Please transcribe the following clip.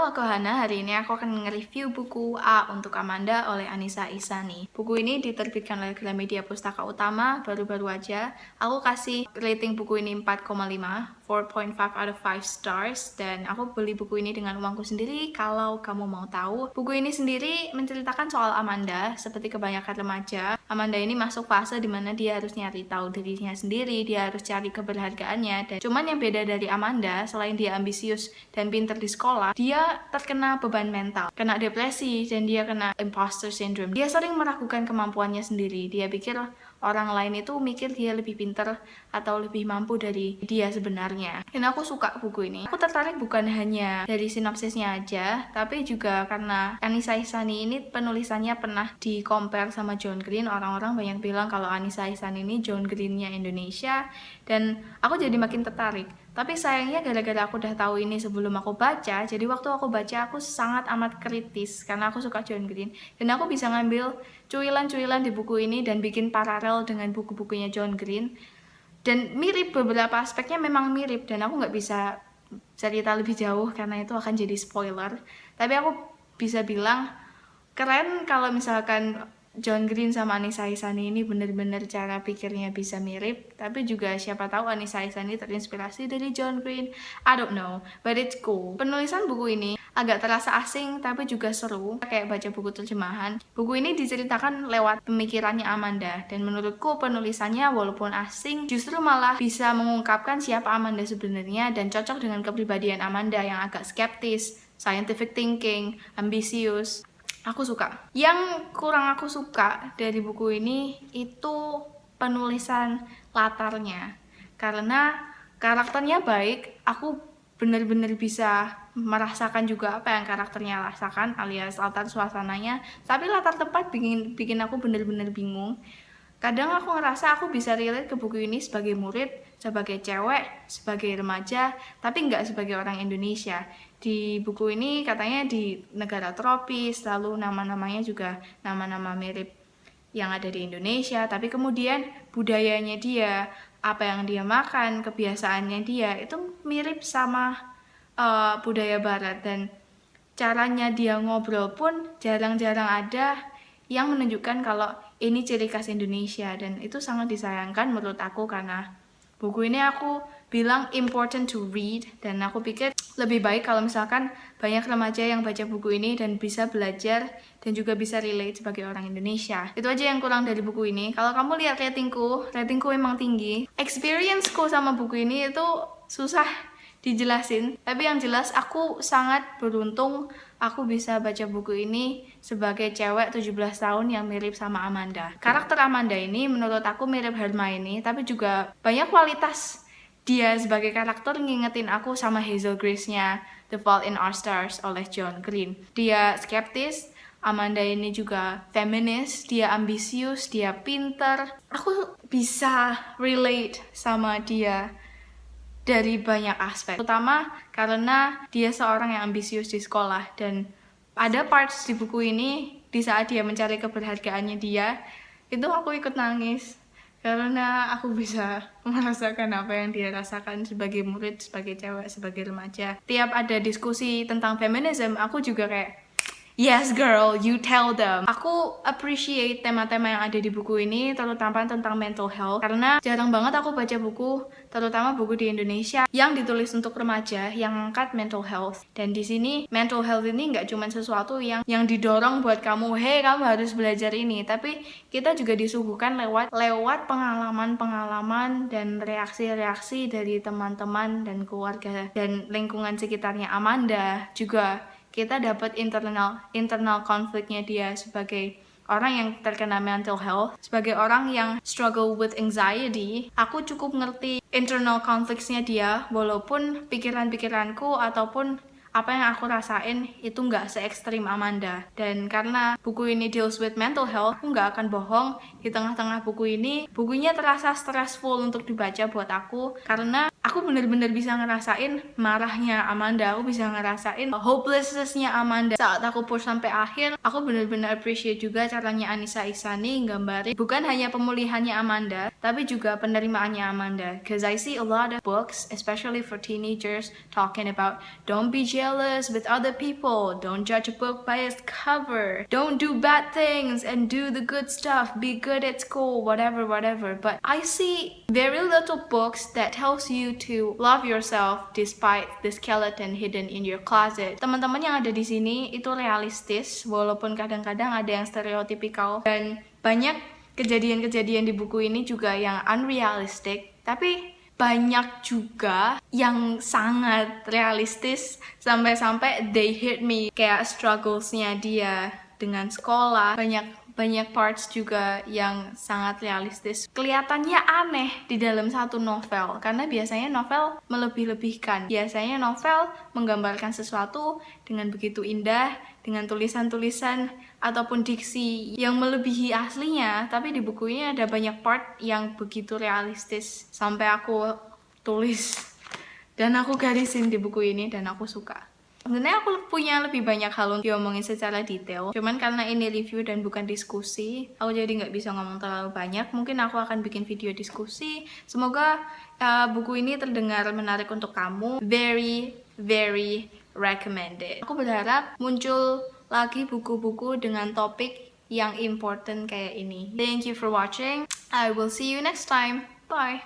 aku Hana. Hari ini aku akan nge-review buku A untuk Amanda oleh Anissa Ihsani. Buku ini diterbitkan oleh Gramedia Pustaka Utama baru-baru aja. Aku kasih rating buku ini 4,5, 4.5 out of 5 stars, dan aku beli buku ini dengan uangku sendiri. Kalau kamu mau tahu, buku ini sendiri menceritakan soal Amanda. Seperti kebanyakan remaja, Amanda ini masuk fase dimana dia harus nyari tahu dirinya sendiri, dia harus cari keberhargaannya. Dan cuman yang beda dari Amanda, selain dia ambisius dan pinter di sekolah, dia terkena beban mental, kena depresi, dan dia kena imposter syndrome. Dia sering meragukan kemampuannya sendiri. Dia pikir orang lain itu mikir dia lebih pinter atau lebih mampu dari dia sebenarnya. Dan aku suka buku ini. Aku tertarik bukan hanya dari sinopsisnya aja, tapi juga karena Anissa Ihsani ini penulisannya pernah di-compare sama John Green. Orang-orang banyak bilang kalau Anissa Ihsani ini John Green-nya Indonesia, dan aku jadi makin tertarik. Tapi sayangnya gara-gara aku udah tahu ini sebelum aku baca, jadi waktu aku baca aku sangat amat kritis karena aku suka John Green, dan aku bisa ngambil cuilan-cuilan di buku ini dan bikin paralel dengan buku-bukunya John Green. Dan mirip, beberapa aspeknya memang mirip, dan aku nggak bisa cerita lebih jauh karena itu akan jadi spoiler. Tapi aku bisa bilang keren kalau misalkan John Green sama Anissa Ihsani ini bener-bener cara pikirnya bisa mirip. Tapi juga siapa tahu Anissa Ihsani terinspirasi dari John Green, I don't know, but it's cool. Penulisan buku ini agak terasa asing tapi juga seru, kayak baca buku terjemahan. Buku ini diceritakan lewat pemikirannya Amanda, dan menurutku penulisannya walaupun asing justru malah bisa mengungkapkan siapa Amanda sebenarnya dan cocok dengan kepribadian Amanda yang agak skeptis, scientific thinking, ambisius. Aku suka. Yang kurang aku suka dari buku ini itu penulisan latarnya. Karena karakternya baik, aku bener-bener bisa merasakan juga apa yang karakternya rasakan, alias latar suasananya. Tapi latar tempat bikin aku bener-bener bingung. Kadang aku ngerasa aku bisa relate ke buku ini sebagai murid, sebagai cewek, sebagai remaja, tapi nggak sebagai orang Indonesia. Di buku ini katanya di negara tropis, lalu nama-namanya juga nama-nama mirip yang ada di Indonesia, tapi kemudian budayanya dia, apa yang dia makan, kebiasaannya dia, itu mirip sama budaya barat, dan caranya dia ngobrol pun jarang-jarang ada yang menunjukkan kalau ini ciri khas Indonesia, dan itu sangat disayangkan menurut aku karena buku ini aku bilang important to read, dan aku pikir lebih baik kalau misalkan banyak remaja yang baca buku ini dan bisa belajar dan juga bisa relate sebagai orang Indonesia. Itu aja yang kurang dari buku ini. Kalau kamu lihat ratingku emang tinggi. Experienceku sama buku ini itu susah dijelasin, tapi yang jelas aku sangat beruntung aku bisa baca buku ini sebagai cewek 17 tahun yang mirip sama Amanda. Karakter Amanda ini menurut aku mirip Hermione, tapi juga banyak kualitas dia sebagai karakter ngingetin aku sama Hazel Grace-nya The Fault in Our Stars oleh John Green. Dia skeptis, Amanda ini juga feminis, dia ambisius, dia pinter. Aku bisa relate sama dia dari banyak aspek, terutama karena dia seorang yang ambisius di sekolah, dan ada parts di buku ini di saat dia mencari keberhargaannya dia, itu aku ikut nangis karena aku bisa merasakan apa yang dia rasakan sebagai murid, sebagai cewek, sebagai remaja. Tiap ada diskusi tentang feminism, aku juga kayak yes girl, you tell them. Aku appreciate tema-tema yang ada di buku ini, terutama tentang mental health, karena jarang banget aku baca buku, terutama buku di Indonesia yang ditulis untuk remaja yang angkat mental health. Dan di sini mental health ini nggak cuma sesuatu yang didorong buat kamu, hey kamu harus belajar ini, tapi kita juga disuguhkan lewat pengalaman-pengalaman dan reaksi-reaksi dari teman-teman dan keluarga dan lingkungan sekitarnya Amanda. Juga kita dapat internal konfliknya dia sebagai orang yang terkena mental health, sebagai orang yang struggle with anxiety. Aku cukup ngerti internal conflicts-nya dia, walaupun pikiran-pikiranku ataupun apa yang aku rasain itu nggak se-ekstrim Amanda. Dan karena buku ini deals with mental health, aku nggak akan bohong, di tengah-tengah buku ini, bukunya terasa stressful untuk dibaca buat aku, karena aku bener-bener bisa ngerasain marahnya Amanda, aku bisa ngerasain hopelessness-nya Amanda saat aku push sampai akhir. Aku bener-bener appreciate juga caranya Anissa Ihsani nggambarin bukan hanya pemulihannya Amanda, tapi juga penerimaannya Amanda. Cause I see a lot of books, especially for teenagers, talking about don't be jealous with other people, don't judge a book by its cover, don't do bad things and do the good stuff, be good at school, whatever. But I see very little books that tells you to love yourself despite the skeleton hidden in your closet. Teman-teman yang ada di sini itu realistis, walaupun kadang-kadang ada yang stereotypical, dan banyak kejadian-kejadian di buku ini juga yang unrealistic, tapi banyak juga yang sangat realistis sampai-sampai they hit me, kayak strugglesnya dia dengan sekolah. Banyak parts juga yang sangat realistis. Kelihatannya aneh di dalam satu novel, karena biasanya novel melebih-lebihkan. Biasanya novel menggambarkan sesuatu dengan begitu indah, dengan tulisan-tulisan ataupun diksi yang melebihi aslinya. Tapi di buku ini ada banyak part yang begitu realistis, sampai aku tulis dan aku garisin di buku ini dan aku suka. Sebenarnya aku punya lebih banyak hal untuk diomongin secara detail, cuman karena ini review dan bukan diskusi, aku jadi nggak bisa ngomong terlalu banyak. Mungkin aku akan bikin video diskusi. Semoga buku ini terdengar menarik untuk kamu. Very, very recommended. Aku berharap muncul lagi buku-buku dengan topik yang important kayak ini. Thank you for watching. I will see you next time. Bye.